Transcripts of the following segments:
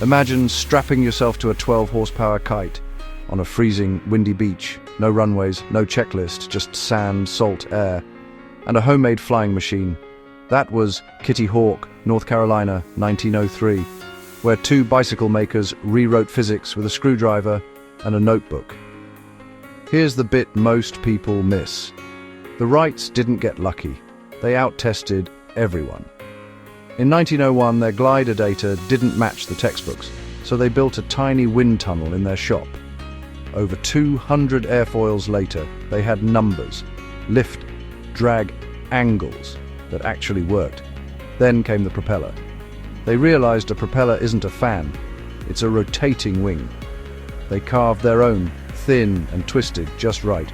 Imagine strapping yourself to a 12-horsepower kite on a freezing, windy beach. No runways, no checklist, just sand, salt, air, and a homemade flying machine. That was Kitty Hawk, North Carolina, 1903, where two bicycle makers rewrote physics with a screwdriver and a notebook. Here's the bit most people miss. The Wrights didn't get lucky. They out-tested everyone. In 1901, their glider data didn't match the textbooks, so they built a tiny wind tunnel in their shop. Over 200 airfoils later, they had numbers, lift, drag, angles that actually worked. Then came the propeller. They realized a propeller isn't a fan, it's a rotating wing. They carved their own, thin and twisted just right,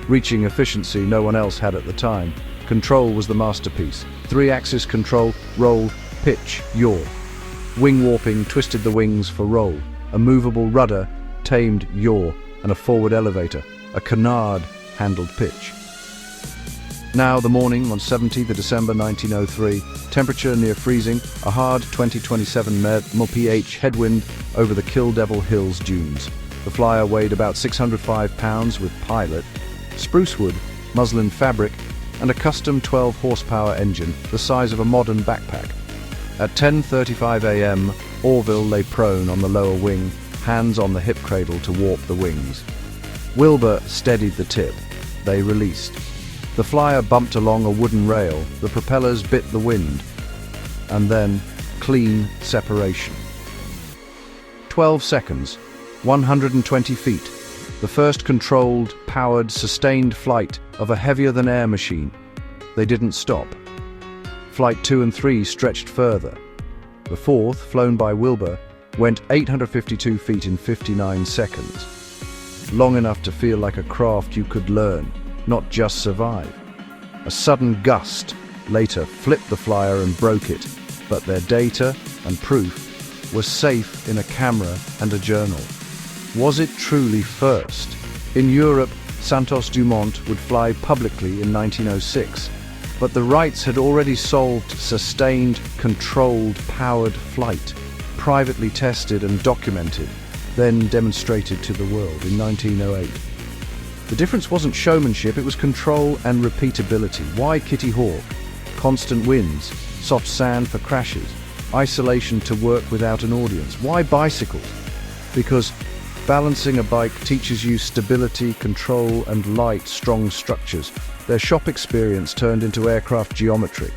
reaching efficiency no one else had at the time. Control was the masterpiece. 3-axis control, roll, pitch, yaw. Wing warping twisted the wings for roll. A movable rudder tamed yaw, and a forward elevator, a canard, handled pitch. Now the morning on 17th of December 1903, temperature near freezing, a hard 20-27 pH headwind over the Kill Devil Hills dunes. The flyer weighed about 605 pounds with pilot, spruce wood, muslin fabric, and a custom 12-horsepower engine the size of a modern backpack. At 10:35 a.m., Orville lay prone on the lower wing, hands on the hip cradle to warp the wings. Wilbur steadied the tip. They released. The flyer bumped along a wooden rail, the propellers bit the wind, and then clean separation. 12 seconds, 120 feet, the first controlled, powered, sustained flight of a heavier-than-air machine. They didn't stop. Flight 2 and 3 stretched further. The fourth, flown by Wilbur, went 852 feet in 59 seconds. Long enough to feel like a craft you could learn, not just survive. A sudden gust later flipped the flyer and broke it, but their data and proof was safe in a camera and a journal. Was it truly first? In Europe, Santos Dumont would fly publicly in 1906, but the Wrights had already solved sustained, controlled, powered flight, privately tested and documented, then demonstrated to the world in 1908. The difference wasn't showmanship, it was control and repeatability. Why Kitty Hawk? Constant winds, soft sand for crashes, isolation to work without an audience. Why bicycles? Because balancing a bike teaches you stability, control, and light, strong structures. Their shop experience turned into aircraft geometry.